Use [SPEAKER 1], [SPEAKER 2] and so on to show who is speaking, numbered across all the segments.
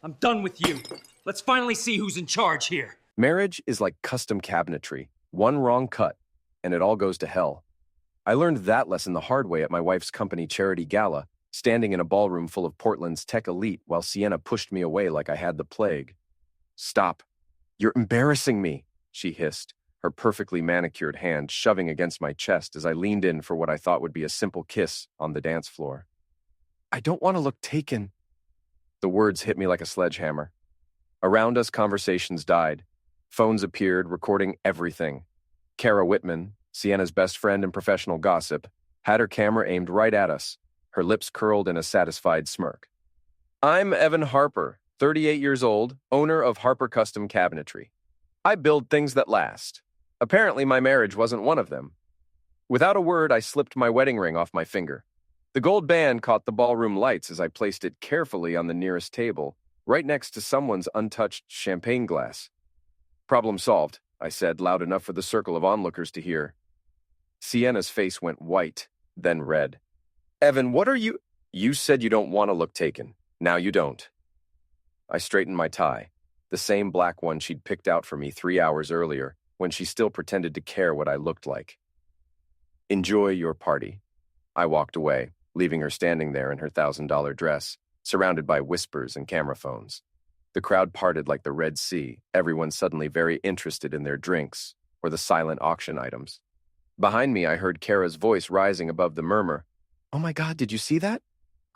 [SPEAKER 1] I'm done with you. Let's finally see who's in charge here.
[SPEAKER 2] Marriage is like custom cabinetry. One wrong cut, and it all goes to hell. I learned that lesson the hard way at my wife's company charity gala, standing in a ballroom full of Portland's tech elite while Sienna pushed me away like I had the plague. "Stop. You're embarrassing me," she hissed, her perfectly manicured hand shoving against my chest as I leaned in for what I thought would be a simple kiss on the dance floor. "I don't want to look taken." The words hit me like a sledgehammer. Around us, conversations died. Phones appeared, recording everything. Kara Whitman, Sienna's best friend and professional gossip, had her camera aimed right at us, her lips curled in a satisfied smirk. "I'm Evan Harper, 38 years old, owner of Harper Custom Cabinetry. I build things that last. Apparently, my marriage wasn't one of them." Without a word, I slipped my wedding ring off my finger. The gold band caught the ballroom lights as I placed it carefully on the nearest table, right next to someone's untouched champagne glass. "Problem solved," I said, loud enough for the circle of onlookers to hear. Sienna's face went white, then red. "Evan, what are you—" "You said you don't want to look taken. Now you don't." I straightened my tie, the same black one she'd picked out for me 3 hours earlier, when she still pretended to care what I looked like. "Enjoy your party." I walked away, leaving her standing there in her $1,000 dress, surrounded by whispers and camera phones. The crowd parted like the Red Sea, everyone suddenly very interested in their drinks or the silent auction items. Behind me, I heard Kara's voice rising above the murmur. "Oh my God, did you see that?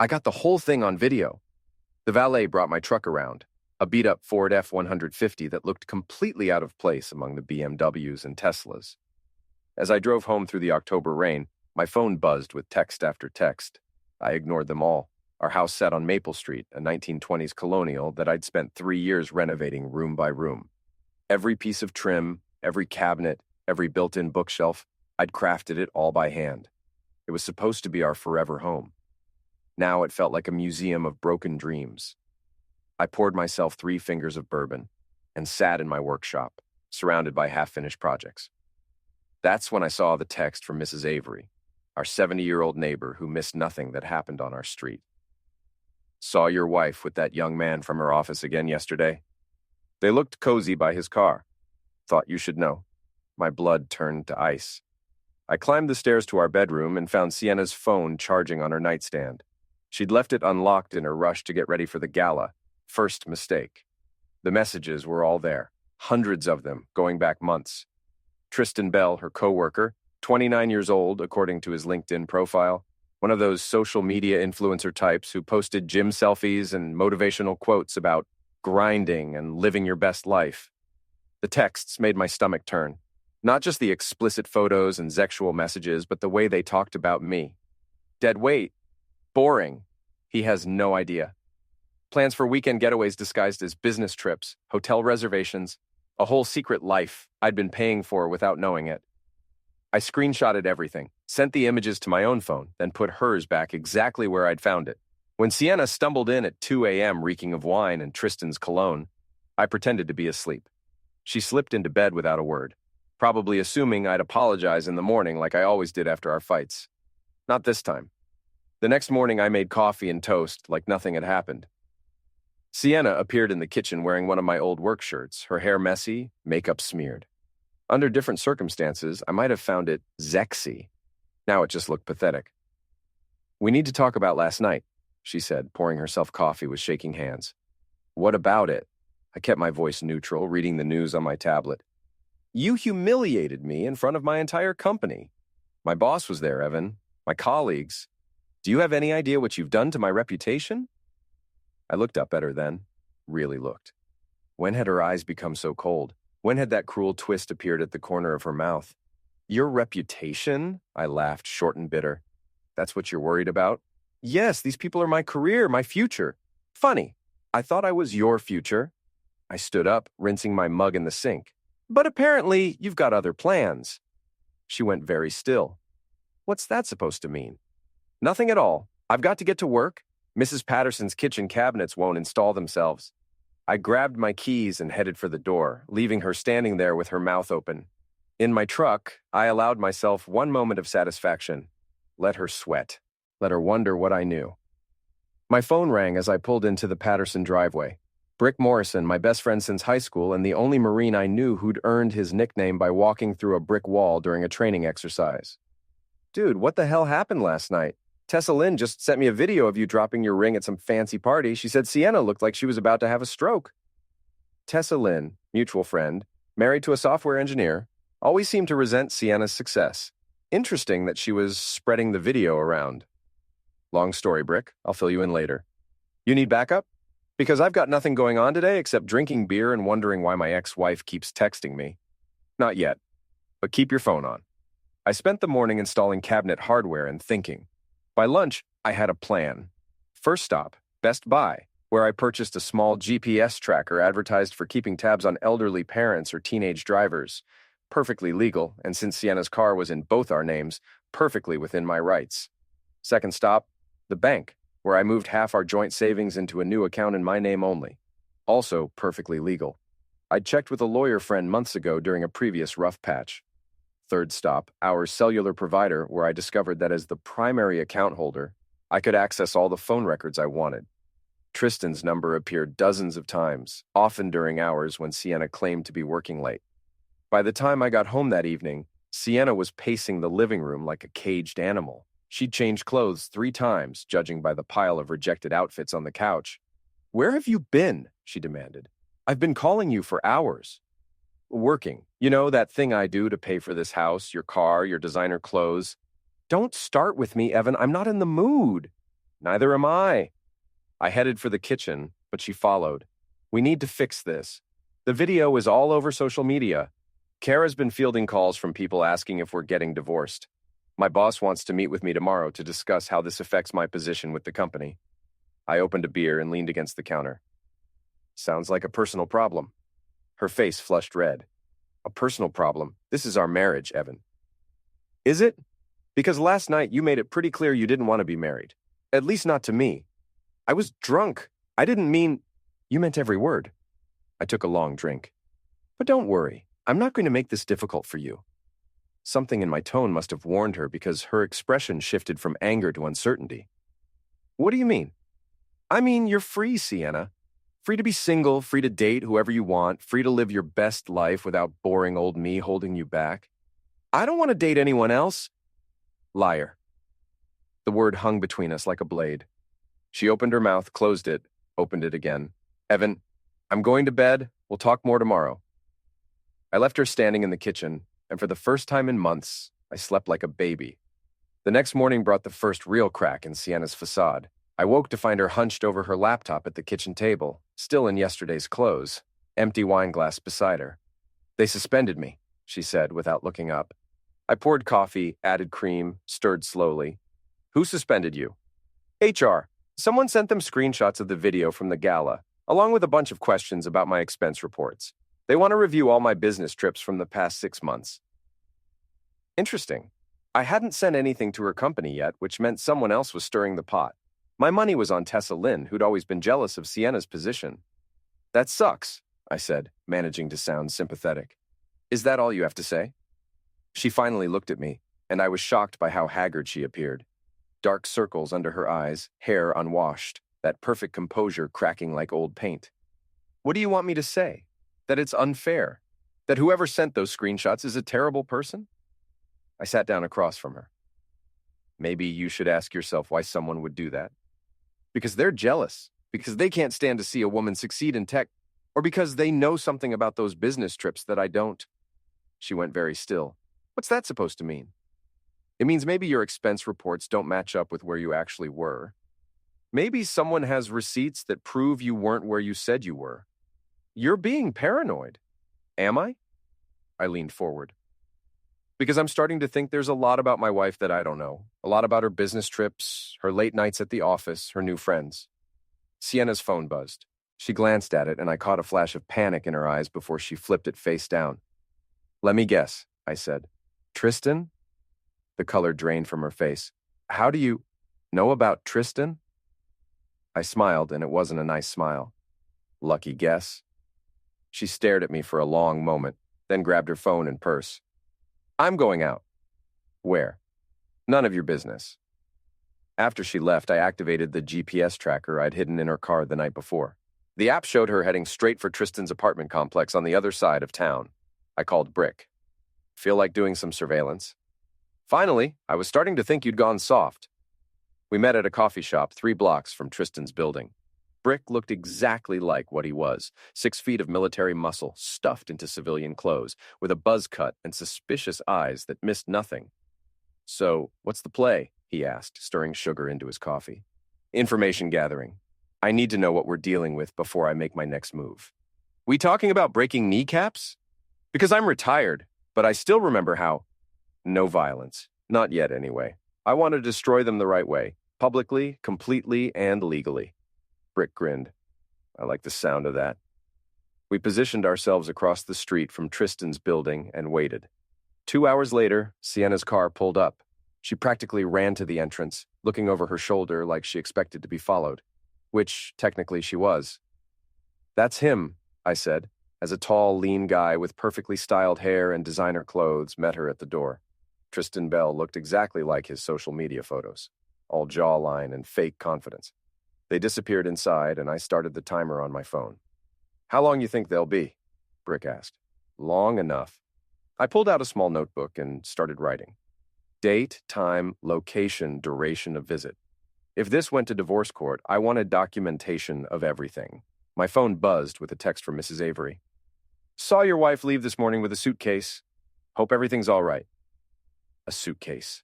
[SPEAKER 2] I got the whole thing on video." The valet brought my truck around, a beat-up Ford F-150 that looked completely out of place among the BMWs and Teslas. As I drove home through the October rain, my phone buzzed with text after text. I ignored them all. Our house sat on Maple Street, a 1920s colonial that I'd spent 3 years renovating room by room. Every piece of trim, every cabinet, every built-in bookshelf, I'd crafted it all by hand. It was supposed to be our forever home. Now it felt like a museum of broken dreams. I poured myself 3 fingers of bourbon and sat in my workshop, surrounded by half-finished projects. That's when I saw the text from Mrs. Avery, our 70-year-old neighbor who missed nothing that happened on our street. "Saw your wife with that young man from her office again yesterday. They looked cozy by his car. Thought you should know." My blood turned to ice. I climbed the stairs to our bedroom and found Sienna's phone charging on her nightstand. She'd left it unlocked in her rush to get ready for the gala. First mistake. The messages were all there, hundreds of them, going back months. Tristan Bell, her coworker, 29 years old, according to his LinkedIn profile, one of those social media influencer types who posted gym selfies and motivational quotes about grinding and living your best life. The texts made my stomach turn. Not just the explicit photos and sexual messages, but the way they talked about me. Dead weight. Boring. He has no idea. Plans for weekend getaways disguised as business trips, hotel reservations, a whole secret life I'd been paying for without knowing it. I screenshotted everything, sent the images to my own phone, then put hers back exactly where I'd found it. When Sienna stumbled in at 2 a.m. reeking of wine and Tristan's cologne, I pretended to be asleep. She slipped into bed without a word, probably assuming I'd apologize in the morning like I always did after our fights. Not this time. The next morning I made coffee and toast like nothing had happened. Sienna appeared in the kitchen wearing one of my old work shirts, her hair messy, makeup smeared. Under different circumstances, I might have found it sexy. Now it just looked pathetic. "We need to talk about last night," she said, pouring herself coffee with shaking hands. "What about it?" I kept my voice neutral, reading the news on my tablet. "You humiliated me in front of my entire company. My boss was there, Evan. My colleagues. Do you have any idea what you've done to my reputation?" I looked up at her then, really looked. When had her eyes become so cold? When had that cruel twist appeared at the corner of her mouth? "Your reputation?" I laughed, short and bitter. "That's what you're worried about?" "Yes, these people are my career, my future." "Funny. I thought I was your future." I stood up, rinsing my mug in the sink. "But apparently, you've got other plans." She went very still. "What's that supposed to mean?" "Nothing at all. I've got to get to work. Mrs. Patterson's kitchen cabinets won't install themselves." I grabbed my keys and headed for the door, leaving her standing there with her mouth open. In my truck, I allowed myself one moment of satisfaction. Let her sweat. Let her wonder what I knew. My phone rang as I pulled into the Patterson driveway. Brick Morrison, my best friend since high school and the only Marine I knew who'd earned his nickname by walking through a brick wall during a training exercise. Dude, what the hell happened last night? Tessa Lynn just sent me a video of you dropping your ring at some fancy party. She said Sienna looked like she was about to have a stroke. Tessa Lynn, mutual friend, married to a software engineer, always seemed to resent Sienna's success. Interesting that she was spreading the video around. Long story, Brick. I'll fill you in later. You need backup? Because I've got nothing going on today except drinking beer and wondering why my ex-wife keeps texting me. Not yet, but keep your phone on. I spent the morning installing cabinet hardware and thinking. By lunch, I had a plan. First stop, Best Buy, where I purchased a small GPS tracker advertised for keeping tabs on elderly parents or teenage drivers. Perfectly legal, and since Sienna's car was in both our names, perfectly within my rights. Second stop, the bank, where I moved half our joint savings into a new account in my name only. Also perfectly legal. I'd checked with a lawyer friend months ago during a previous rough patch. Third stop, our cellular provider, where I discovered that as the primary account holder, I could access all the phone records I wanted. Tristan's number appeared dozens of times, often during hours when Sienna claimed to be working late. By the time I got home that evening, Sienna was pacing the living room like a caged animal. She'd changed clothes 3 times, judging by the pile of rejected outfits on the couch. "Where have you been?" she demanded. "I've been calling you for hours." "Working. You know, that thing I do to pay for this house, your car, your designer clothes." "Don't start with me, Evan. I'm not in the mood." "Neither am I." I headed for the kitchen, but she followed. "We need to fix this. The video is all over social media. Kara's been fielding calls from people asking if we're getting divorced. My boss wants to meet with me tomorrow to discuss how this affects my position with the company." I opened a beer and leaned against the counter. "Sounds like a personal problem." Her face flushed red. "A personal problem? This is our marriage, Evan." "Is it? Because last night you made it pretty clear you didn't want to be married. At least not to me. I was drunk. I didn't mean—" "You meant every word." I took a long drink. "But don't worry. I'm not going to make this difficult for you." Something in my tone must have warned her because her expression shifted from anger to uncertainty. "What do you mean?" "I mean, you're free, Sienna. Free to be single, free to date whoever you want, free to live your best life without boring old me holding you back." "I don't want to date anyone else." "Liar." The word hung between us like a blade. She opened her mouth, closed it, opened it again. "Evan, I'm going to bed. We'll talk more tomorrow." I left her standing in the kitchen, and for the first time in months, I slept like a baby. The next morning brought the first real crack in Sienna's facade. I woke to find her hunched over her laptop at the kitchen table, still in yesterday's clothes, empty wine glass beside her. "They suspended me," she said without looking up. I poured coffee, added cream, stirred slowly. "Who suspended you?" "HR. Someone sent them screenshots of the video from the gala, along with a bunch of questions about my expense reports. They want to review all my business trips from the past 6 months." Interesting. I hadn't sent anything to her company yet, which meant someone else was stirring the pot. My money was on Tessa Lynn, who'd always been jealous of Sienna's position. "That sucks," I said, managing to sound sympathetic. "Is that all you have to say?" She finally looked at me, and I was shocked by how haggard she appeared. Dark circles under her eyes, hair unwashed, that perfect composure cracking like old paint. "What do you want me to say? That it's unfair? That whoever sent those screenshots is a terrible person?" I sat down across from her. "Maybe you should ask yourself why someone would do that. Because they're jealous, because they can't stand to see a woman succeed in tech, or because they know something about those business trips that I don't." She went very still. "What's that supposed to mean?" "It means maybe your expense reports don't match up with where you actually were. Maybe someone has receipts that prove you weren't where you said you were. You're being paranoid." "Am I?" I leaned forward. "Because I'm starting to think there's a lot about my wife that I don't know. A lot about her business trips, her late nights at the office, her new friends." Sienna's phone buzzed. She glanced at it, and I caught a flash of panic in her eyes before she flipped it face down. "Let me guess," I said. "Tristan?" The color drained from her face. "How do you know about Tristan?" I smiled, and it wasn't a nice smile. "Lucky guess." She stared at me for a long moment, then grabbed her phone and purse. "I'm going out." "Where?" "None of your business." After she left, I activated the GPS tracker I'd hidden in her car the night before. The app showed her heading straight for Tristan's apartment complex on the other side of town. I called Brick. Feel like doing some surveillance? Finally, I was starting to think you'd gone soft. We met at a coffee shop 3 blocks from Tristan's building. Brick looked exactly like what he was, 6 feet of military muscle stuffed into civilian clothes, with a buzz cut and suspicious eyes that missed nothing. "So, what's the play?" he asked, stirring sugar into his coffee. "Information gathering. I need to know what we're dealing with before I make my next move." "We talking about breaking kneecaps? Because I'm retired, but I still remember how—" "No violence. Not yet, anyway. I want to destroy them the right way. Publicly, completely, and legally." Brick grinned. "I like the sound of that." We positioned ourselves across the street from Tristan's building and waited. 2 hours later, Sienna's car pulled up. She practically ran to the entrance, looking over her shoulder like she expected to be followed, which technically she was. "That's him," I said, as a tall, lean guy with perfectly styled hair and designer clothes met her at the door. Tristan Bell looked exactly like his social media photos, all jawline and fake confidence. They disappeared inside, and I started the timer on my phone. "How long you think they'll be?" Brick asked. "Long enough." I pulled out a small notebook and started writing. Date, time, location, duration of visit. If this went to divorce court, I wanted documentation of everything. My phone buzzed with a text from Mrs. Avery. "Saw your wife leave this morning with a suitcase. Hope everything's all right." A suitcase.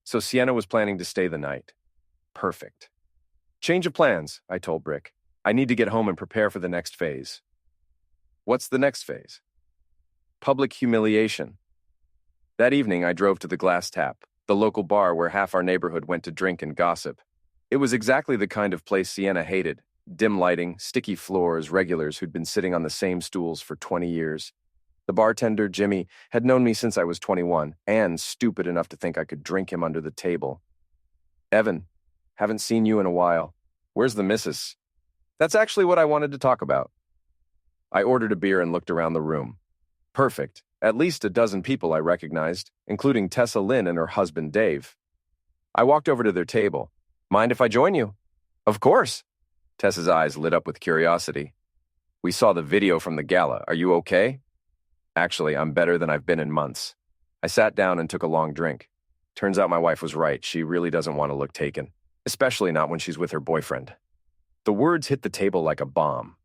[SPEAKER 2] So Sienna was planning to stay the night. Perfect. "Change of plans," I told Brick. "I need to get home and prepare for the next phase." "What's the next phase?" "Public humiliation." That evening, I drove to the Glass Tap, the local bar where half our neighborhood went to drink and gossip. It was exactly the kind of place Sienna hated. Dim lighting, sticky floors, regulars who'd been sitting on the same stools for 20 years. The bartender, Jimmy, had known me since I was 21, and stupid enough to think I could drink him under the table. "Evan, haven't seen you in a while. Where's the missus?" "That's actually what I wanted to talk about." I ordered a beer and looked around the room. Perfect. At least a dozen people I recognized, including Tessa Lynn and her husband, Dave. I walked over to their table. "Mind if I join you?" "Of course." Tessa's eyes lit up with curiosity. "We saw the video from the gala. Are you okay?" "Actually, I'm better than I've been in months." I sat down and took a long drink. Turns out my wife was right. She really doesn't want to look taken, especially not when she's with her boyfriend. The words hit the table like a bomb.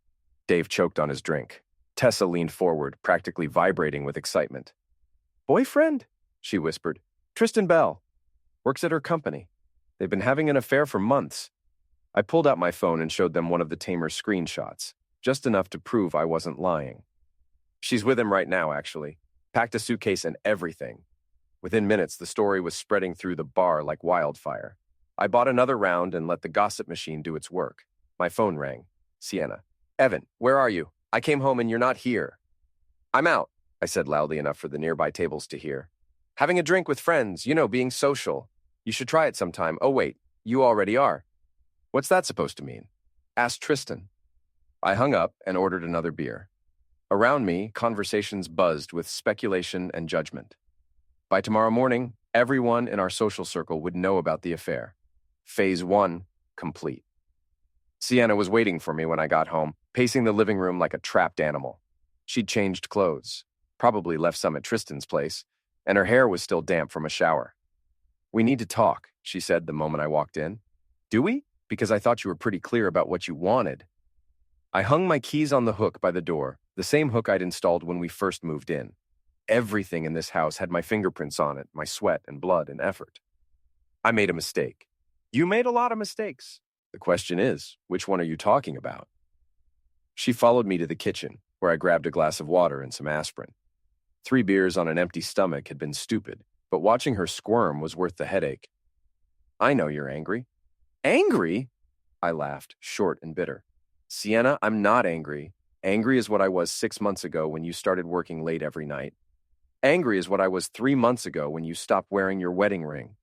[SPEAKER 2] Dave choked on his drink. Tessa leaned forward, practically vibrating with excitement. "Boyfriend?" she whispered. "Tristan Bell. Works at her company. They've been having an affair for months." I pulled out my phone and showed them one of the tamer's screenshots, just enough to prove I wasn't lying. "She's with him right now, actually. Packed a suitcase and everything." Within minutes, the story was spreading through the bar like wildfire. I bought another round and let the gossip machine do its work. My phone rang. Sienna. "Evan, where are you? I came home and you're not here." "I'm out," I said loudly enough for the nearby tables to hear. "Having a drink with friends, being social. You should try it sometime." "Oh, wait, you already are." "What's that supposed to mean?" "Ask Tristan." I hung up and ordered another beer. Around me, conversations buzzed with speculation and judgment. By tomorrow morning, everyone in our social circle would know about the affair. Phase 1, complete. Sienna was waiting for me when I got home, pacing the living room like a trapped animal. She'd changed clothes, probably left some at Tristan's place, and her hair was still damp from a shower. "We need to talk," she said the moment I walked in. "Do we? Because I thought you were pretty clear about what you wanted." I hung my keys on the hook by the door, the same hook I'd installed when we first moved in. Everything in this house had my fingerprints on it, my sweat and blood and effort. "I made a mistake." "You made a lot of mistakes. The question is, which one are you talking about?" She followed me to the kitchen, where I grabbed a glass of water and some aspirin. 3 beers on an empty stomach had been stupid, but watching her squirm was worth the headache. "I know you're angry." "Angry?" I laughed, short and bitter. "Sienna, I'm not angry. Angry is what I was 6 months ago when you started working late every night. Angry is what I was 3 months ago when you stopped wearing your wedding ring.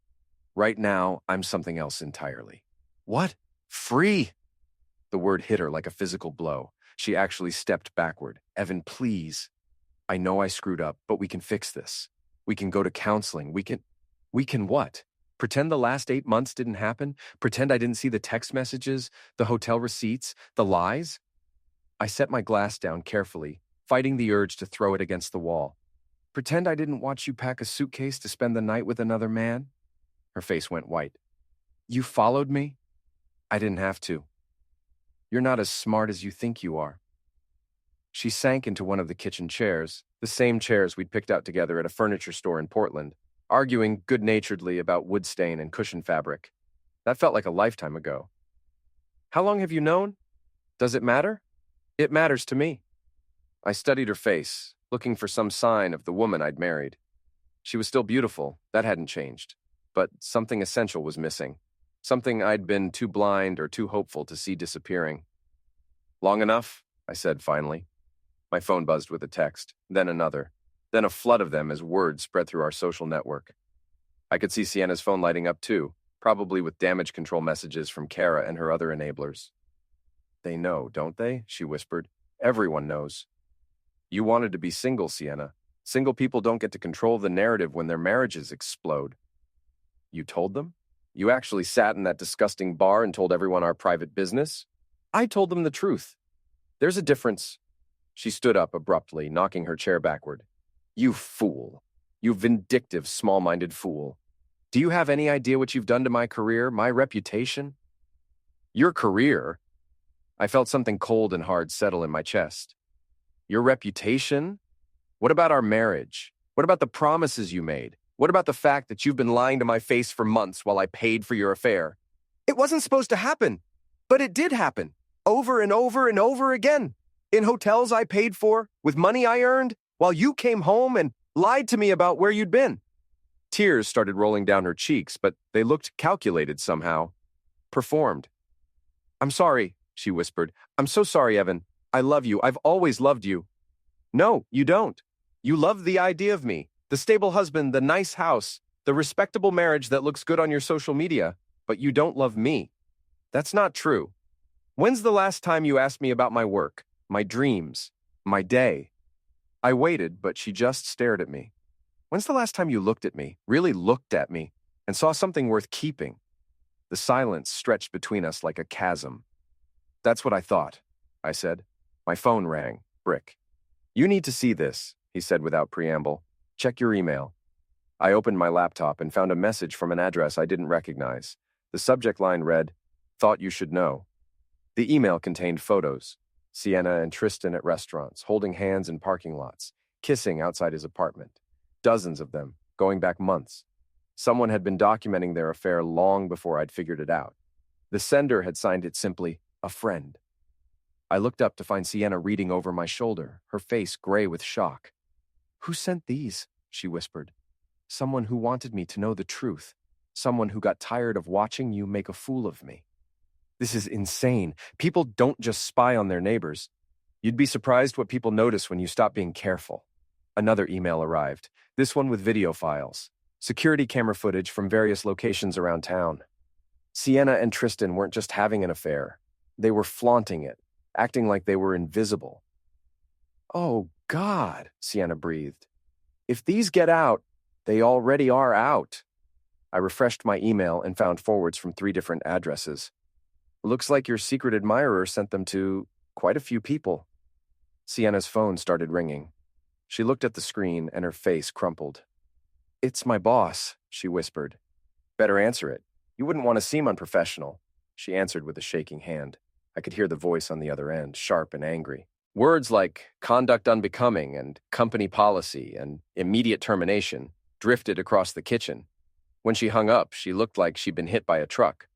[SPEAKER 2] Right now, I'm something else entirely." "What? Free?" The word hit her like a physical blow. She actually stepped backward. "Evan, please. I know I screwed up, but we can fix this. We can go to counseling. We can what? Pretend the last 8 months didn't happen? Pretend I didn't see the text messages, the hotel receipts, the lies? I set my glass down carefully, fighting the urge to throw it against the wall. Pretend I didn't watch you pack a suitcase to spend the night with another man? Her face went white. You followed me? I didn't have to. You're not as smart as you think you are. She sank into one of the kitchen chairs, the same chairs we'd picked out together at a furniture store in Portland, arguing good-naturedly about wood stain and cushion fabric. That felt like a lifetime ago. How long have you known? Does it matter? It matters to me. I studied her face, looking for some sign of the woman I'd married. She was still beautiful, that hadn't changed, but something essential was missing, something I'd been too blind or too hopeful to see disappearing. Long enough, I said finally. My phone buzzed with a text, then another, then a flood of them as words spread through our social network. I could see Sienna's phone lighting up too, probably with damage control messages from Kara and her other enablers. They know, don't they? She whispered. Everyone knows. You wanted to be single, Sienna. Single people don't get to control the narrative when their marriages explode. You told them? You actually sat in that disgusting bar and told everyone our private business? I told them the truth. There's a difference. She stood up abruptly, knocking her chair backward. You fool. You vindictive, small-minded fool. Do you have any idea what you've done to my career, my reputation? Your career? I felt something cold and hard settle in my chest. Your reputation? What about our marriage? What about the promises you made? What about the fact that you've been lying to my face for months while I paid for your affair? It wasn't supposed to happen, but it did happen, over and over and over again, in hotels I paid for, with money I earned, while you came home and lied to me about where you'd been. Tears started rolling down her cheeks, but they looked calculated somehow. Performed. I'm sorry, she whispered. I'm so sorry, Evan. I love you. I've always loved you. No, you don't. You love the idea of me, the stable husband, the nice house, the respectable marriage that looks good on your social media, but you don't love me. That's not true. When's the last time you asked me about my work, my dreams, my day? I waited, but she just stared at me. When's the last time you looked at me, really looked at me, and saw something worth keeping? The silence stretched between us like a chasm. That's what I thought, I said. My phone rang. Brick. You need to see this, he said without preamble. Check your email. I opened my laptop and found a message from an address I didn't recognize. The subject line read, Thought you should know. The email contained photos. Sienna and Tristan at restaurants, holding hands in parking lots, kissing outside his apartment. Dozens of them, going back months. Someone had been documenting their affair long before I'd figured it out. The sender had signed it simply, a friend. I looked up to find Sienna reading over my shoulder, her face gray with shock. Who sent these? She whispered. Someone who wanted me to know the truth. Someone who got tired of watching you make a fool of me. This is insane. People don't just spy on their neighbors. You'd be surprised what people notice when you stop being careful. Another email arrived, this one with video files. Security camera footage from various locations around town. Sienna and Tristan weren't just having an affair. They were flaunting it, acting like they were invisible. Oh, God, Sienna breathed. If these get out, they already are out. I refreshed my email and found forwards from 3 different addresses. Looks like your secret admirer sent them to quite a few people. Sienna's phone started ringing. She looked at the screen and her face crumpled. It's my boss, she whispered. Better answer it. You wouldn't want to seem unprofessional. She answered with a shaking hand. I could hear the voice on the other end, sharp and angry. Words like conduct unbecoming and company policy and immediate termination drifted across the kitchen. When she hung up, she looked like she'd been hit by a truck.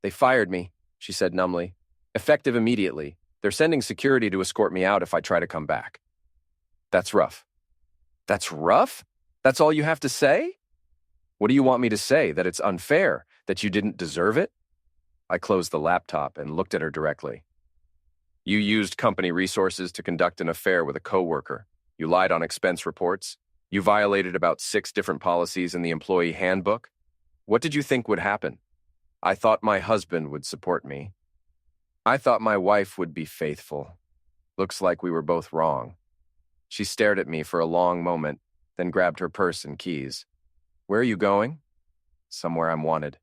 [SPEAKER 2] They fired me, she said numbly. Effective immediately. They're sending security to escort me out if I try to come back. That's rough. That's rough? That's all you have to say? What do you want me to say? That it's unfair? That you didn't deserve it? I closed the laptop and looked at her directly. You used company resources to conduct an affair with a coworker. You lied on expense reports. You violated about 6 different policies in the employee handbook. What did you think would happen? I thought my husband would support me. I thought my wife would be faithful. Looks like we were both wrong. She stared at me for a long moment, then grabbed her purse and keys. Where are you going? Somewhere I'm wanted.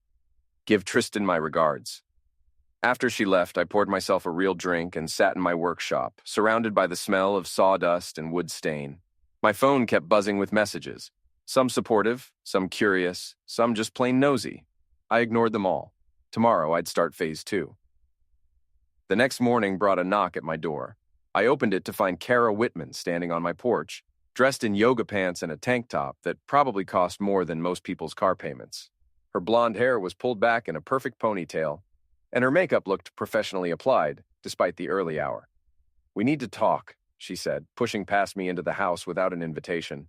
[SPEAKER 2] Give Tristan my regards. After she left, I poured myself a real drink and sat in my workshop, surrounded by the smell of sawdust and wood stain. My phone kept buzzing with messages. Some supportive, some curious, some just plain nosy. I ignored them all. Tomorrow, I'd start phase 2. The next morning brought a knock at my door. I opened it to find Kara Whitman standing on my porch, dressed in yoga pants and a tank top that probably cost more than most people's car payments. Her blonde hair was pulled back in a perfect ponytail, and her makeup looked professionally applied, despite the early hour. "We need to talk," she said, pushing past me into the house without an invitation.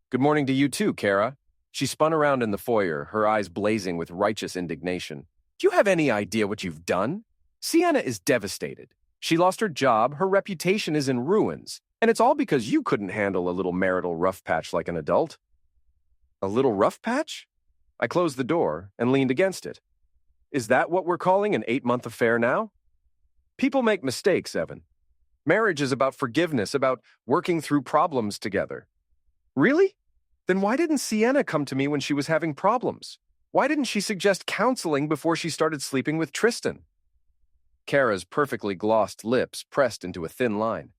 [SPEAKER 2] "Good morning to you too, Kara." She spun around in the foyer, her eyes blazing with righteous indignation. "Do you have any idea what you've done? Sienna is devastated. She lost her job, her reputation is in ruins, and it's all because you couldn't handle a little marital rough patch like an adult." "A little rough patch?" I closed the door and leaned against it. "Is that what we're calling an 8-month affair now?" "People make mistakes, Evan. Marriage is about forgiveness, about working through problems together." "Really? Then why didn't Sienna come to me when she was having problems? Why didn't she suggest counseling before she started sleeping with Tristan?" Kara's perfectly glossed lips pressed into a thin line.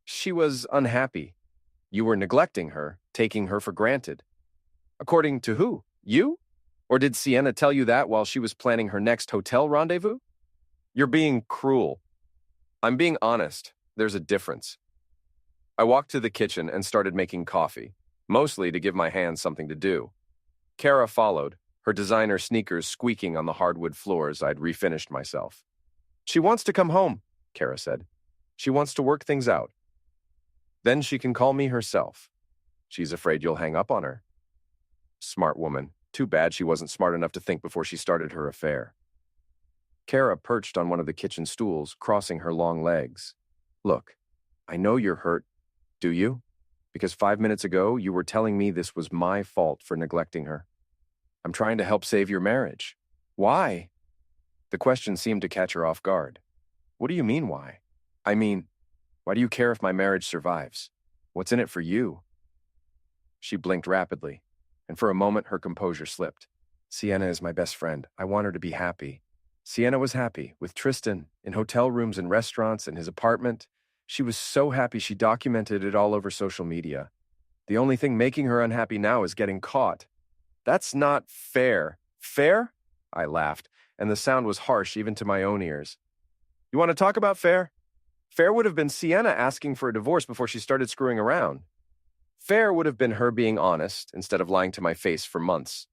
[SPEAKER 2] "She was unhappy. You were neglecting her, taking her for granted." "According to who? You? Or did Sienna tell you that while she was planning her next hotel rendezvous?" "You're being cruel." "I'm being honest. There's a difference." I walked to the kitchen and started making coffee, mostly to give my hands something to do. Kara followed, her designer sneakers squeaking on the hardwood floors I'd refinished myself. "She wants to come home," Kara said. "She wants to work things out. Then she can call me herself. She's afraid you'll hang up on her." Smart woman. Too bad she wasn't smart enough to think before she started her affair. Kara perched on one of the kitchen stools, crossing her long legs. "Look, I know you're hurt. Do you? Because 5 minutes ago, you were telling me this was my fault for neglecting her. I'm trying to help save your marriage. Why?" The question seemed to catch her off guard. "What do you mean, why?" "I mean, why do you care if my marriage survives? What's in it for you?" She blinked rapidly, and for a moment her composure slipped. "Sienna is my best friend. I want her to be happy." Sienna was happy, with Tristan, in hotel rooms and restaurants, in his apartment. She was so happy she documented it all over social media. The only thing making her unhappy now is getting caught. "That's not fair." "Fair?" I laughed, and the sound was harsh even to my own ears. "You want to talk about fair? Fair would have been Sienna asking for a divorce before she started screwing around. Fair would have been her being honest instead of lying to my face for months.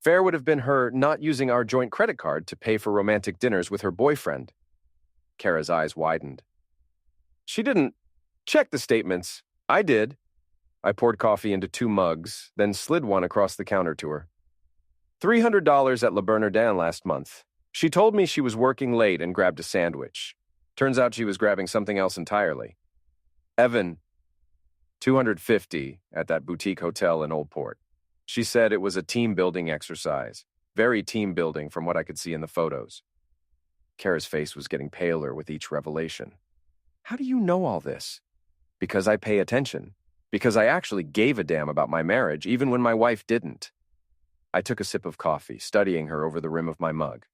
[SPEAKER 2] Fair would have been her not using our joint credit card to pay for romantic dinners with her boyfriend." Kara's eyes widened. "She didn't check the statements. I did." I poured coffee into 2 mugs, then slid one across the counter to her. $300 at Le Bernardin last month. She told me she was working late and grabbed a sandwich. Turns out she was grabbing something else entirely. Evan, $250 at that boutique hotel in Old Port. She said it was a team-building exercise. Very team-building from what I could see in the photos. Kara's face was getting paler with each revelation. "How do you know all this?" "Because I pay attention. Because I actually gave a damn about my marriage, even when my wife didn't." I took a sip of coffee, studying her over the rim of my mug.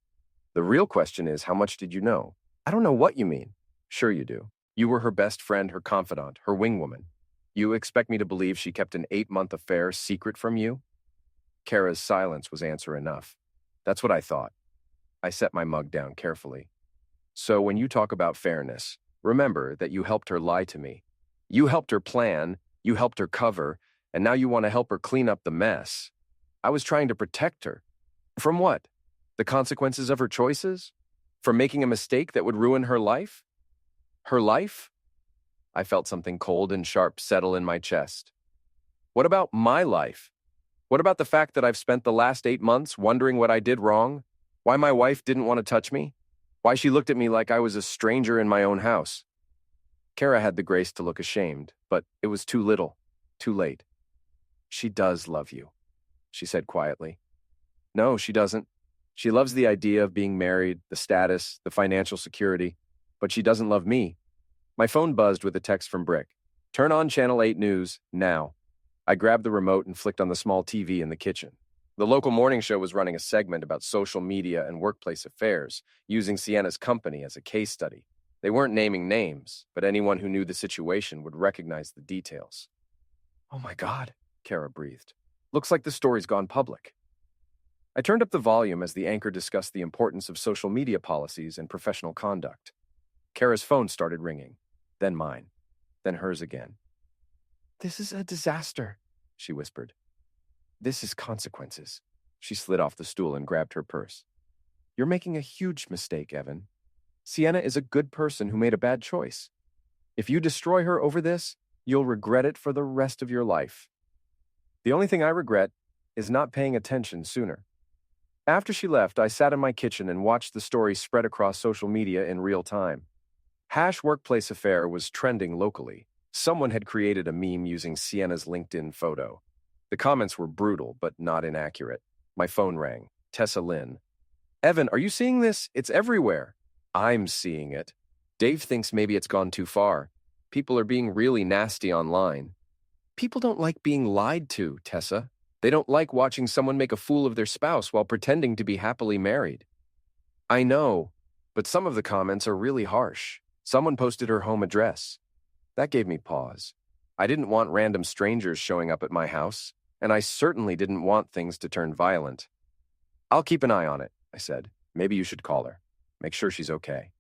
[SPEAKER 2] "The real question is, how much did you know?" "I don't know what you mean." "Sure you do. You were her best friend, her confidant, her wingwoman. You expect me to believe she kept an 8-month affair secret from you?" Kara's silence was answer enough. "That's what I thought." I set my mug down carefully. "So when you talk about fairness, remember that you helped her lie to me. You helped her plan, you helped her cover, and now you want to help her clean up the mess. I was trying to protect her. From what? The consequences of her choices? From making a mistake that would ruin her life? Her life?" I felt something cold and sharp settle in my chest. "What about my life? What about the fact that I've spent the last 8 months wondering what I did wrong? Why my wife didn't want to touch me? Why she looked at me like I was a stranger in my own house?" Kara had the grace to look ashamed, but it was too little, too late. "She does love you," she said quietly. "No, she doesn't. She loves the idea of being married, the status, the financial security, but she doesn't love me." My phone buzzed with a text from Brick. "Turn on Channel 8 News, now." I grabbed the remote and flicked on the small TV in the kitchen. The local morning show was running a segment about social media and workplace affairs, using Sienna's company as a case study. They weren't naming names, but anyone who knew the situation would recognize the details. "Oh my God," Kara breathed. "Looks like the story's gone public." I turned up the volume as the anchor discussed the importance of social media policies and professional conduct. Kara's phone started ringing, then mine, then hers again. "This is a disaster," she whispered. "This is consequences." She slid off the stool and grabbed her purse. "You're making a huge mistake, Evan. Sienna is a good person who made a bad choice. If you destroy her over this, you'll regret it for the rest of your life. The only thing I regret is not paying attention sooner." After she left, I sat in my kitchen and watched the story spread across social media in real time. #workplace affair was trending locally. Someone had created a meme using Sienna's LinkedIn photo. The comments were brutal, but not inaccurate. My phone rang. Tessa Lynn. "Evan, are you seeing this? It's everywhere." "I'm seeing it. Dave thinks maybe it's gone too far. People are being really nasty online." "People don't like being lied to, Tessa. They don't like watching someone make a fool of their spouse while pretending to be happily married." "I know, but some of the comments are really harsh. Someone posted her home address." That gave me pause. I didn't want random strangers showing up at my house, and I certainly didn't want things to turn violent. "I'll keep an eye on it," I said. "Maybe you should call her. Make sure she's okay."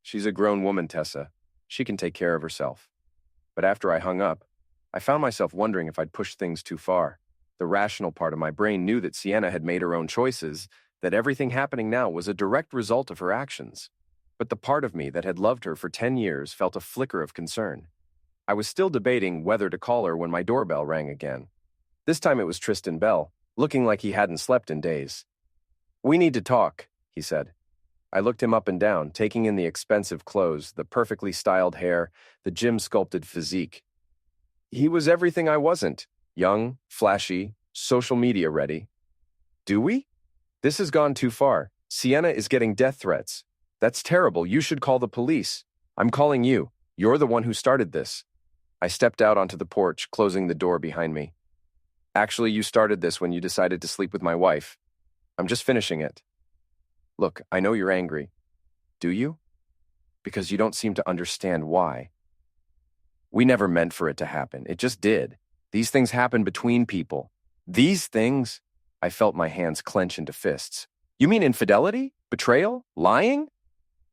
[SPEAKER 2] "She's a grown woman, Tessa. She can take care of herself." But after I hung up, I found myself wondering if I'd pushed things too far. The rational part of my brain knew that Sienna had made her own choices, that everything happening now was a direct result of her actions. But the part of me that had loved her for 10 years felt a flicker of concern. I was still debating whether to call her when my doorbell rang again. This time it was Tristan Bell, looking like he hadn't slept in days. "We need to talk," he said. I looked him up and down, taking in the expensive clothes, the perfectly styled hair, the gym-sculpted physique. He was everything I wasn't. Young, flashy, social media ready. "Do we? This has gone too far. Sienna is getting death threats. That's terrible. You should call the police. I'm calling you. You're the one who started this." I stepped out onto the porch, closing the door behind me. "Actually, you started this when you decided to sleep with my wife. I'm just finishing it." "Look, I know you're angry. Do you? Because you don't seem to understand why. We never meant for it to happen. It just did. These things happen between people. These things?" I felt my hands clench into fists. "You mean infidelity? Betrayal? Lying?"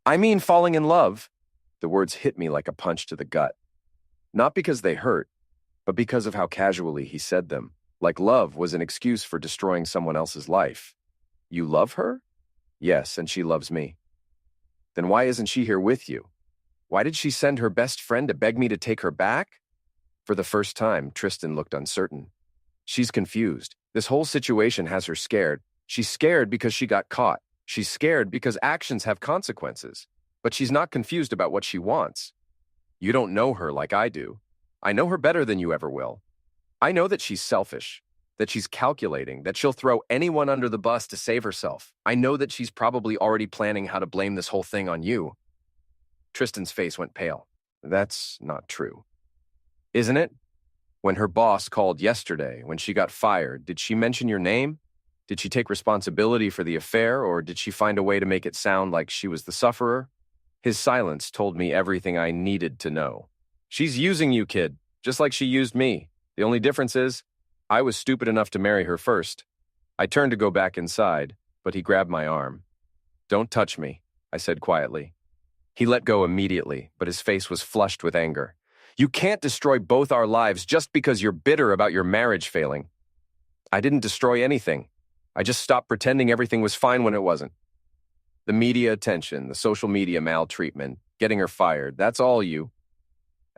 [SPEAKER 2] "I mean falling in love." The words hit me like a punch to the gut. Not because they hurt, but because of how casually he said them, like love was an excuse for destroying someone else's life. "You love her?" "Yes, and she loves me." "Then why isn't she here with you? Why did she send her best friend to beg me to take her back?" For the first time, Tristan looked uncertain. "She's confused. This whole situation has her scared. She's scared because she got caught. She's scared because actions have consequences. But she's not confused about what she wants. You don't know her like I do. I know her better than you ever will. I know that she's selfish, that she's calculating, that she'll throw anyone under the bus to save herself. I know that she's probably already planning how to blame this whole thing on you." Tristan's face went pale. "That's not true." "Isn't it? When her boss called yesterday, when she got fired, did she mention your name? Did she take responsibility for the affair, or did she find a way to make it sound like she was the sufferer?" His silence told me everything I needed to know. "She's using you, kid, just like she used me. The only difference is, I was stupid enough to marry her first." I turned to go back inside, but he grabbed my arm. "Don't touch me," I said quietly. He let go immediately, but his face was flushed with anger. "You can't destroy both our lives just because you're bitter about your marriage failing." "I didn't destroy anything. I just stopped pretending everything was fine when it wasn't." The media attention, the social media maltreatment, getting her fired, that's all you.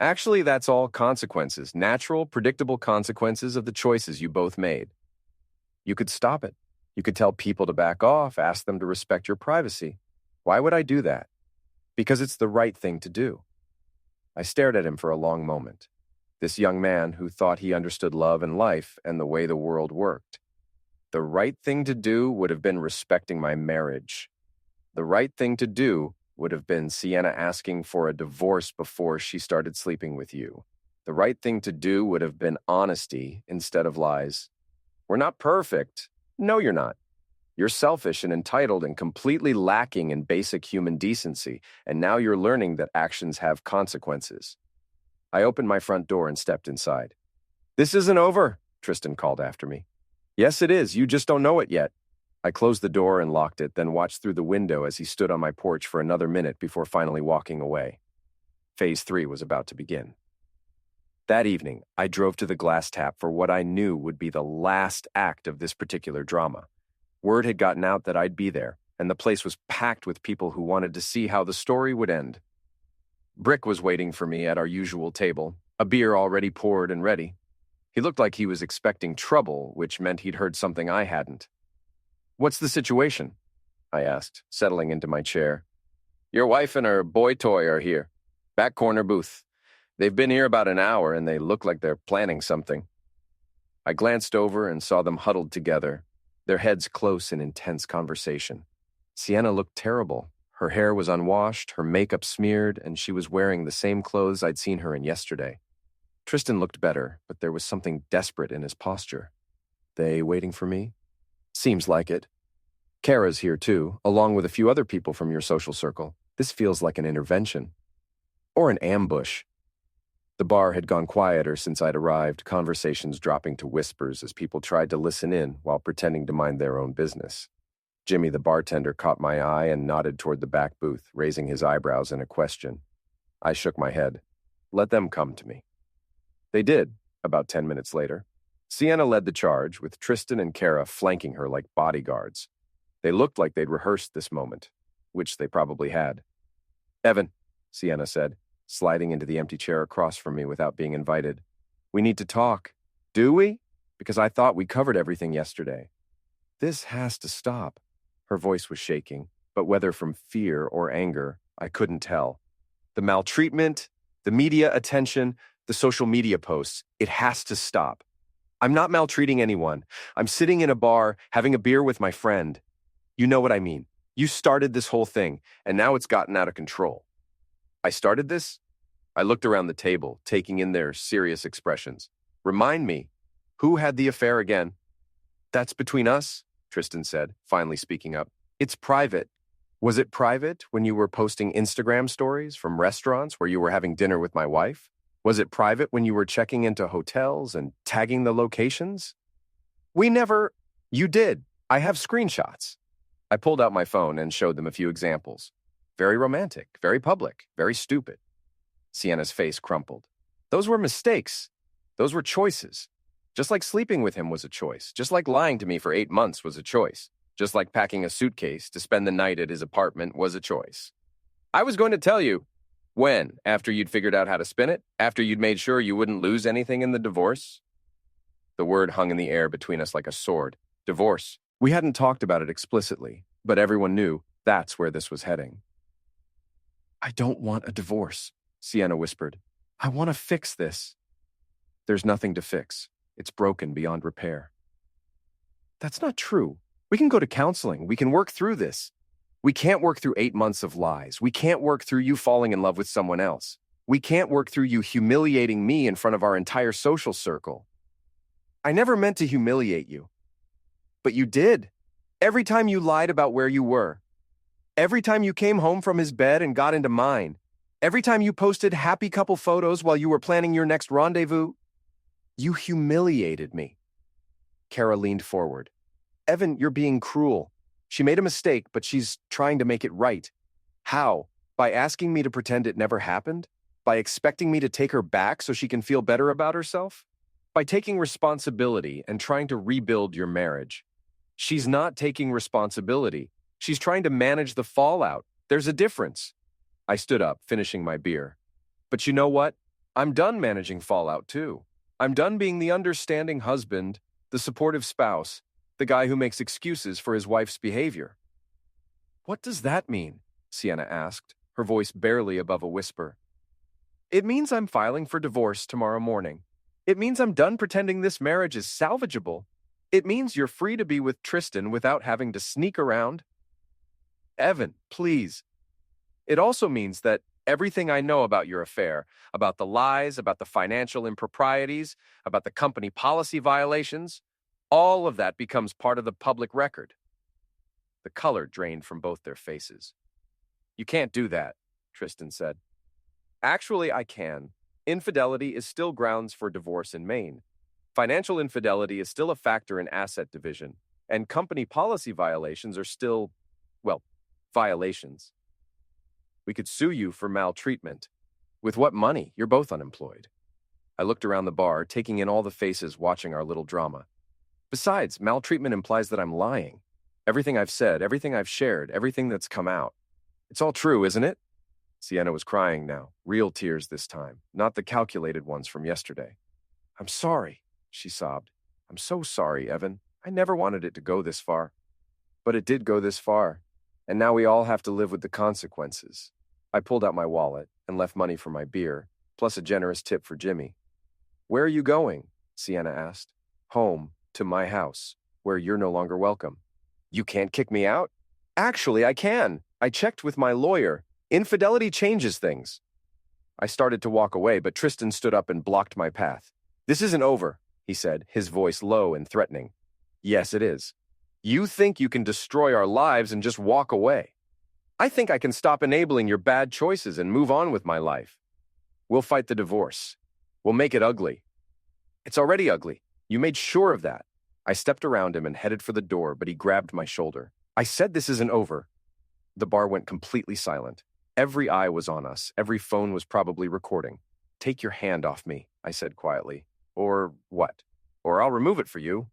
[SPEAKER 2] Actually, that's all consequences, natural, predictable consequences of the choices you both made. You could stop it. You could tell people to back off, ask them to respect your privacy. Why would I do that? Because it's the right thing to do. I stared at him for a long moment. This young man who thought he understood love and life and the way the world worked. The right thing to do would have been respecting my marriage. The right thing to do would have been Sienna asking for a divorce before she started sleeping with you. The right thing to do would have been honesty instead of lies. We're not perfect. No, you're not. You're selfish and entitled and completely lacking in basic human decency, and now you're learning that actions have consequences. I opened my front door and stepped inside. This isn't over, Tristan called after me. Yes, it is. You just don't know it yet. I closed the door and locked it, then watched through the window as he stood on my porch for another minute before finally walking away. Phase 3 was about to begin. That evening, I drove to the glass tap for what I knew would be the last act of this particular drama. Word had gotten out that I'd be there, and the place was packed with people who wanted to see how the story would end. Brick was waiting for me at our usual table, a beer already poured and ready. He looked like he was expecting trouble, which meant he'd heard something I hadn't. What's the situation? I asked, settling into my chair. Your wife and her boy toy are here. Back corner booth. They've been here about an hour, and they look like they're planning something. I glanced over and saw them huddled together, their heads close in intense conversation. Sienna looked terrible. Her hair was unwashed, her makeup smeared, and she was wearing the same clothes I'd seen her in yesterday. Tristan looked better, but there was something desperate in his posture. They waiting for me? Seems like it. Kara's here too, along with a few other people from your social circle. This feels like an intervention. Or an ambush. The bar had gone quieter since I'd arrived, conversations dropping to whispers as people tried to listen in while pretending to mind their own business. Jimmy, the bartender, caught my eye and nodded toward the back booth, raising his eyebrows in a question. I shook my head. Let them come to me. They did, about 10 minutes later. Sienna led the charge, with Tristan and Kara flanking her like bodyguards. They looked like they'd rehearsed this moment, which they probably had. Evan, Sienna said, sliding into the empty chair across from me without being invited. We need to talk. Do we? Because I thought we covered everything yesterday. This has to stop. Her voice was shaking, but whether from fear or anger, I couldn't tell. The maltreatment, the media attention, the social media posts, it has to stop. I'm not maltreating anyone. I'm sitting in a bar, having a beer with my friend. You know what I mean. You started this whole thing, and now it's gotten out of control. I started this? I looked around the table, taking in their serious expressions. Remind me, who had the affair again? That's between us, Tristan said, finally speaking up. It's private. Was it private when you were posting Instagram stories from restaurants where you were having dinner with my wife? Was it private when you were checking into hotels and tagging the locations? You did. I have screenshots. I pulled out my phone and showed them a few examples. Very romantic, very public, very stupid. Sienna's face crumpled. Those were mistakes. Those were choices. Just like sleeping with him was a choice. Just like lying to me for 8 months was a choice. Just like packing a suitcase to spend the night at his apartment was a choice. I was going to tell you. When? After you'd figured out how to spin it? After you'd made sure you wouldn't lose anything in the divorce? The word hung in the air between us like a sword. Divorce. We hadn't talked about it explicitly, but everyone knew that's where this was heading. I don't want a divorce, Sienna whispered. I want to fix this. There's nothing to fix. It's broken beyond repair. That's not true. We can go to counseling. We can work through this. We can't work through 8 months of lies. We can't work through you falling in love with someone else. We can't work through you humiliating me in front of our entire social circle. I never meant to humiliate you. But you did. Every time you lied about where you were. Every time you came home from his bed and got into mine. Every time you posted happy couple photos while you were planning your next rendezvous. You humiliated me. Kara leaned forward. Evan, you're being cruel. She made a mistake, but she's trying to make it right. How? By asking me to pretend it never happened? By expecting me to take her back so she can feel better about herself? By taking responsibility and trying to rebuild your marriage. She's not taking responsibility. She's trying to manage the fallout. There's a difference. I stood up, finishing my beer. But you know what? I'm done managing fallout, too. I'm done being the understanding husband, the supportive spouse, the guy who makes excuses for his wife's behavior. What does that mean? Sienna asked, her voice barely above a whisper. It means I'm filing for divorce tomorrow morning. It means I'm done pretending this marriage is salvageable. It means you're free to be with Tristan without having to sneak around. Evan, please. It also means that everything I know about your affair, about the lies, about the financial improprieties, about the company policy violations, All of that becomes part of the public record. The color drained from both their faces. You can't do that, Tristan said. Actually, I can. Infidelity is still grounds for divorce in Maine. Financial infidelity is still a factor in asset division, and company policy violations are still, well, violations. We could sue you for maltreatment. With what money? You're both unemployed. I looked around the bar, taking in all the faces watching our little drama. Besides, maltreatment implies that I'm lying. Everything I've said, everything I've shared, everything that's come out. It's all true, isn't it? Sienna was crying now, real tears this time, not the calculated ones from yesterday. I'm sorry, she sobbed. I'm so sorry, Evan. I never wanted it to go this far. But it did go this far, and now we all have to live with the consequences. I pulled out my wallet and left money for my beer, plus a generous tip for Jimmy. Where are you going? Sienna asked. Home, to my house, where you're no longer welcome. You can't kick me out? Actually, I can. I checked with my lawyer. Infidelity changes things. I started to walk away, but Tristan stood up and blocked my path. This isn't over, he said, his voice low and threatening. Yes, it is. You think you can destroy our lives and just walk away. I think I can stop enabling your bad choices and move on with my life. We'll fight the divorce. We'll make it ugly. It's already ugly. You made sure of that. I stepped around him and headed for the door, but he grabbed my shoulder. I said this isn't over. The bar went completely silent. Every eye was on us. Every phone was probably recording. Take your hand off me, I said quietly. Or what? Or I'll remove it for you.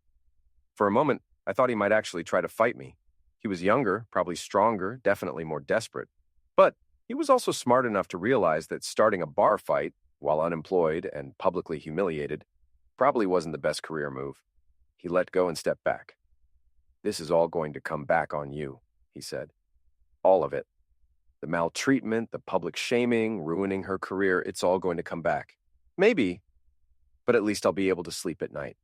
[SPEAKER 2] For a moment, I thought he might actually try to fight me. He was younger, probably stronger, definitely more desperate. But he was also smart enough to realize that starting a bar fight, while unemployed and publicly humiliated, probably wasn't the best career move. He let go and stepped back. This is all going to come back on you, he said. All of it. The maltreatment, the public shaming, ruining her career, it's all going to come back. Maybe, but at least I'll be able to sleep at night.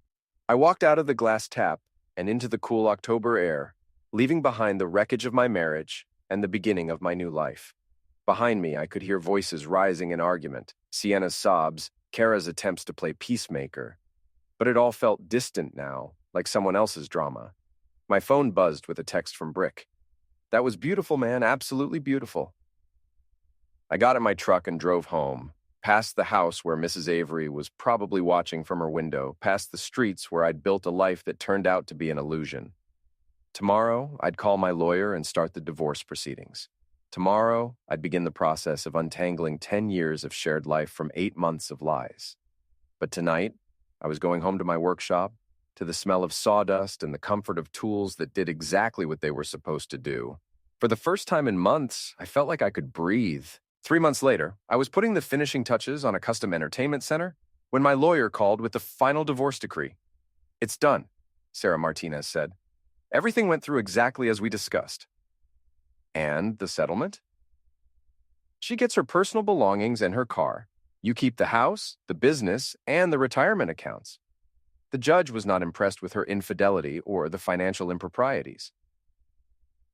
[SPEAKER 2] I walked out of the glass tap and into the cool October air, leaving behind the wreckage of my marriage and the beginning of my new life. Behind me, I could hear voices rising in argument, Sienna's sobs, Kara's attempts to play peacemaker. But it all felt distant now, like someone else's drama. My phone buzzed with a text from Brick. That was beautiful, man, absolutely beautiful. I got in my truck and drove home, past the house where Mrs. Avery was probably watching from her window, past the streets where I'd built a life that turned out to be an illusion. Tomorrow, I'd call my lawyer and start the divorce proceedings. Tomorrow, I'd begin the process of untangling 10 years of shared life from 8 months of lies. But tonight, I was going home to my workshop, to the smell of sawdust and the comfort of tools that did exactly what they were supposed to do. For the first time in months, I felt like I could breathe. 3 months later, I was putting the finishing touches on a custom entertainment center when my lawyer called with the final divorce decree. It's done, Sarah Martinez said. Everything went through exactly as we discussed. And the settlement? She gets her personal belongings and her car. You keep the house, the business, and the retirement accounts. The judge was not impressed with her infidelity or the financial improprieties.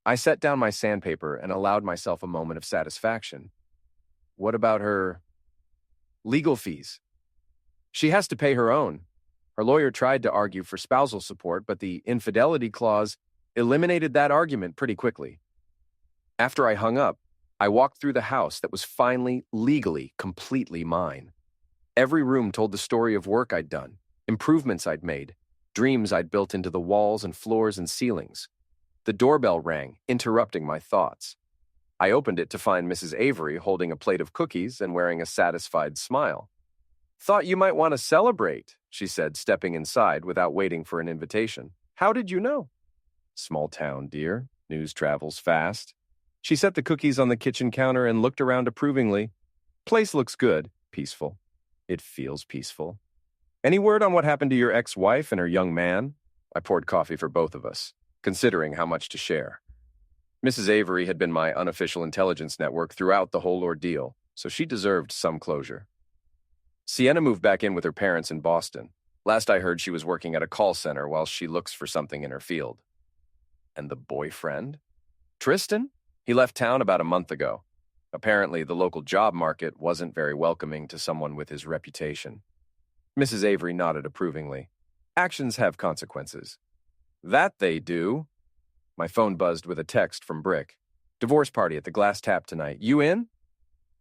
[SPEAKER 2] I set down my sandpaper and allowed myself a moment of satisfaction. What about her legal fees? She has to pay her own. Her lawyer tried to argue for spousal support, but the infidelity clause eliminated that argument pretty quickly. After I hung up, I walked through the house that was finally, legally, completely mine. Every room told the story of work I'd done, improvements I'd made, dreams I'd built into the walls and floors and ceilings. The doorbell rang, interrupting my thoughts. I opened it to find Mrs. Avery holding a plate of cookies and wearing a satisfied smile. Thought you might want to celebrate, she said, stepping inside without waiting for an invitation. How did you know? Small town, dear. News travels fast. She set the cookies on the kitchen counter and looked around approvingly. Place looks good. Peaceful. It feels peaceful. Any word on what happened to your ex-wife and her young man? I poured coffee for both of us, considering how much to share. Mrs. Avery had been my unofficial intelligence network throughout the whole ordeal, so she deserved some closure. Sienna moved back in with her parents in Boston. Last I heard, she was working at a call center while she looks for something in her field. And the boyfriend? Tristan? He left town about a month ago. Apparently, the local job market wasn't very welcoming to someone with his reputation. Mrs. Avery nodded approvingly. Actions have consequences. That they do. My phone buzzed with a text from Brick. Divorce party at the Glass Tap tonight. You in?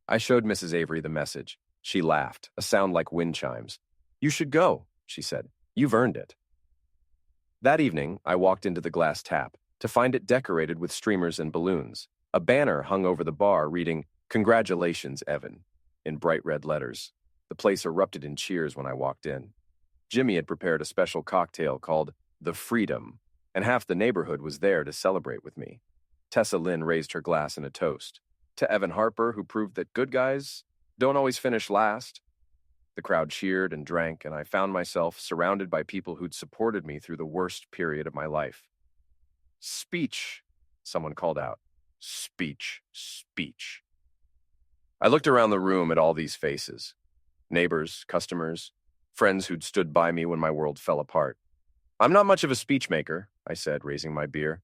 [SPEAKER 2] I showed Mrs. Avery the message. She laughed, a sound like wind chimes. You should go, she said. You've earned it. That evening, I walked into the Glass Tap to find it decorated with streamers and balloons. A banner hung over the bar reading, Congratulations, Evan, in bright red letters. The place erupted in cheers when I walked in. Jimmy had prepared a special cocktail called The Freedom, and half the neighborhood was there to celebrate with me. Tessa Lynn raised her glass in a toast. To Evan Harper, who proved that good guys don't always finish last. The crowd cheered and drank, and I found myself surrounded by people who'd supported me through the worst period of my life. Speech, someone called out. Speech, speech. I looked around the room at all these faces. Neighbors, customers, friends who'd stood by me when my world fell apart. I'm not much of a speech maker, I said, raising my beer,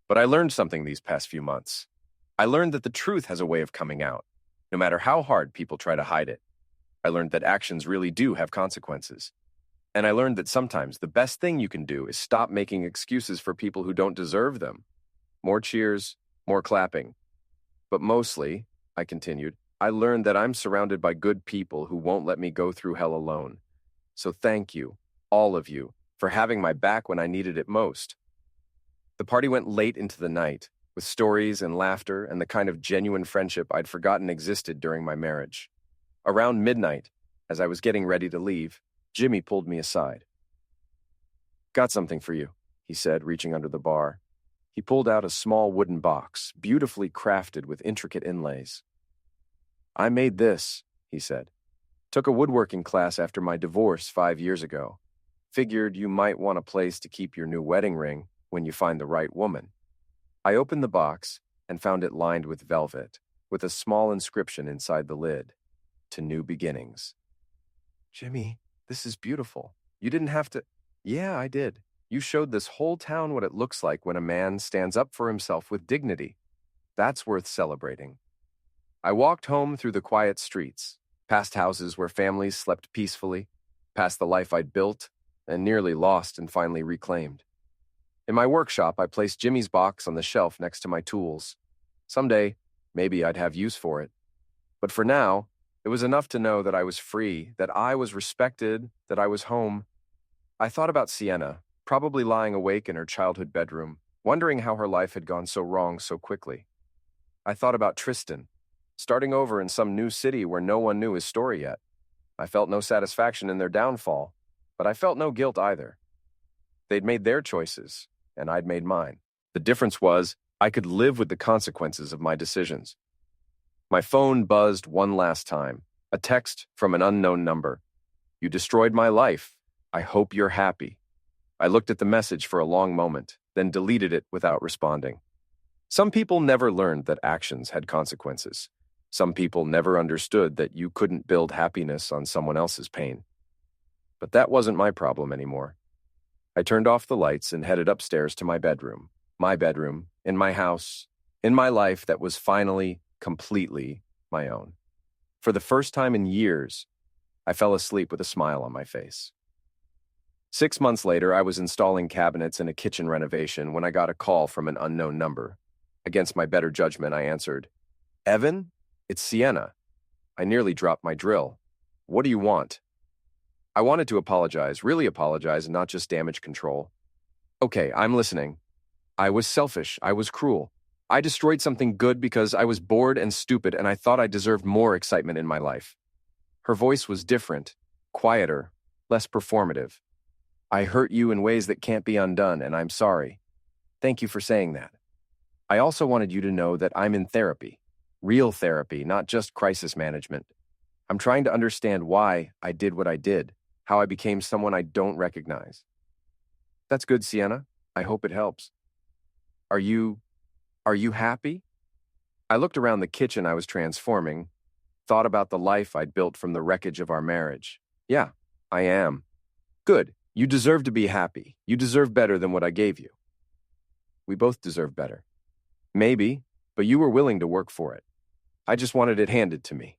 [SPEAKER 2] but I learned something these past few months. I learned that the truth has a way of coming out, no matter how hard people try to hide it. I learned that actions really do have consequences. And I learned that sometimes the best thing you can do is stop making excuses for people who don't deserve them. More cheers, more clapping. But mostly, I continued, I learned that I'm surrounded by good people who won't let me go through hell alone. So thank you, all of you, for having my back when I needed it most. The party went late into the night, with stories and laughter and the kind of genuine friendship I'd forgotten existed during my marriage. Around midnight, as I was getting ready to leave, Jimmy pulled me aside. Got something for you, he said, reaching under the bar. He pulled out a small wooden box, beautifully crafted with intricate inlays. I made this, he said. Took a woodworking class after my divorce 5 years ago. Figured you might want a place to keep your new wedding ring when you find the right woman. I opened the box and found it lined with velvet, with a small inscription inside the lid. To new beginnings. Jimmy, this is beautiful. You didn't have to... Yeah, I did. You showed this whole town what it looks like when a man stands up for himself with dignity. That's worth celebrating. I walked home through the quiet streets, past houses where families slept peacefully, past the life I'd built and nearly lost and finally reclaimed. In my workshop, I placed Jimmy's box on the shelf next to my tools. Someday, maybe I'd have use for it. But for now, it was enough to know that I was free, that I was respected, that I was home. I thought about Sienna, probably lying awake in her childhood bedroom, wondering how her life had gone so wrong so quickly. I thought about Tristan, starting over in some new city where no one knew his story yet. I felt no satisfaction in their downfall, but I felt no guilt either. They'd made their choices, and I'd made mine. The difference was, I could live with the consequences of my decisions. My phone buzzed one last time, a text from an unknown number. You destroyed my life. I hope you're happy. I looked at the message for a long moment, then deleted it without responding. Some people never learned that actions had consequences. Some people never understood that you couldn't build happiness on someone else's pain. But that wasn't my problem anymore. I turned off the lights and headed upstairs to my bedroom, in my house, in my life that was finally, completely my own. For the first time in years, I fell asleep with a smile on my face. 6 months later, I was installing cabinets in a kitchen renovation when I got a call from an unknown number. Against my better judgment, I answered, Evan, it's Sienna. I nearly dropped my drill. What do you want? I wanted to apologize, really apologize, and not just damage control. Okay, I'm listening. I was selfish. I was cruel. I destroyed something good because I was bored and stupid and I thought I deserved more excitement in my life. Her voice was different, quieter, less performative. I hurt you in ways that can't be undone, and I'm sorry. Thank you for saying that. I also wanted you to know that I'm in therapy. Real therapy, not just crisis management. I'm trying to understand why I did what I did, how I became someone I don't recognize. That's good, Sienna. I hope it helps. Are you happy? I looked around the kitchen I was transforming, thought about the life I'd built from the wreckage of our marriage. Yeah, I am. Good. You deserve to be happy. You deserve better than what I gave you. We both deserve better. Maybe, but you were willing to work for it. I just wanted it handed to me.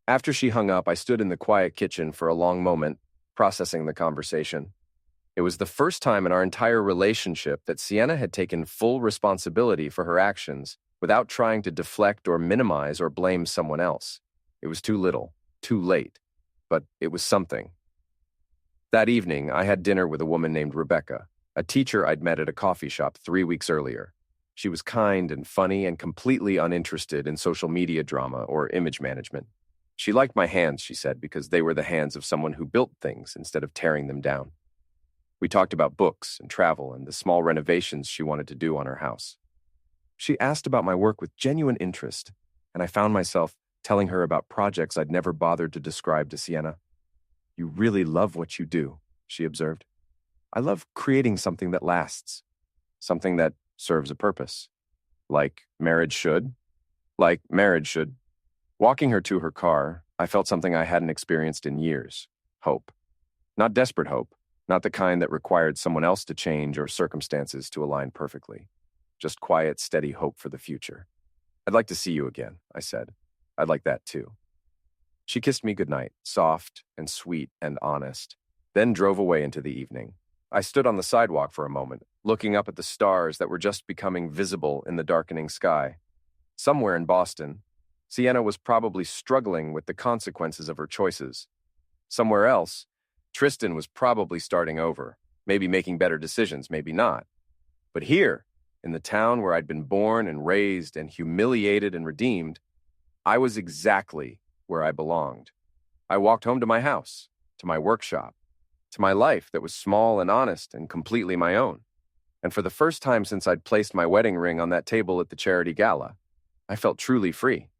[SPEAKER 2] After she hung up, I stood in the quiet kitchen for a long moment, processing the conversation. It was the first time in our entire relationship that Sienna had taken full responsibility for her actions without trying to deflect or minimize or blame someone else. It was too little, too late, but it was something. That evening, I had dinner with a woman named Rebecca, a teacher I'd met at a coffee shop 3 weeks earlier. She was kind and funny and completely uninterested in social media drama or image management. She liked my hands, she said, because they were the hands of someone who built things instead of tearing them down. We talked about books and travel and the small renovations she wanted to do on her house. She asked about my work with genuine interest, and I found myself telling her about projects I'd never bothered to describe to Sienna. "You really love what you do," she observed. "I love creating something that lasts, something that serves a purpose. Like marriage should. Like marriage should." Walking her to her car, I felt something I hadn't experienced in years. Hope. Not desperate hope, not the kind that required someone else to change or circumstances to align perfectly. Just quiet, steady hope for the future. "I'd like to see you again," I said. "I'd like that too." She kissed me goodnight, soft and sweet and honest, then drove away into the evening. I stood on the sidewalk for a moment, looking up at the stars that were just becoming visible in the darkening sky. Somewhere in Boston, Sienna was probably struggling with the consequences of her choices. Somewhere else, Tristan was probably starting over, maybe making better decisions, maybe not. But here, in the town where I'd been born and raised and humiliated and redeemed, I was exactly where I belonged. I walked home to my house, to my workshop, to my life that was small and honest and completely my own. And for the first time since I'd placed my wedding ring on that table at the charity gala, I felt truly free.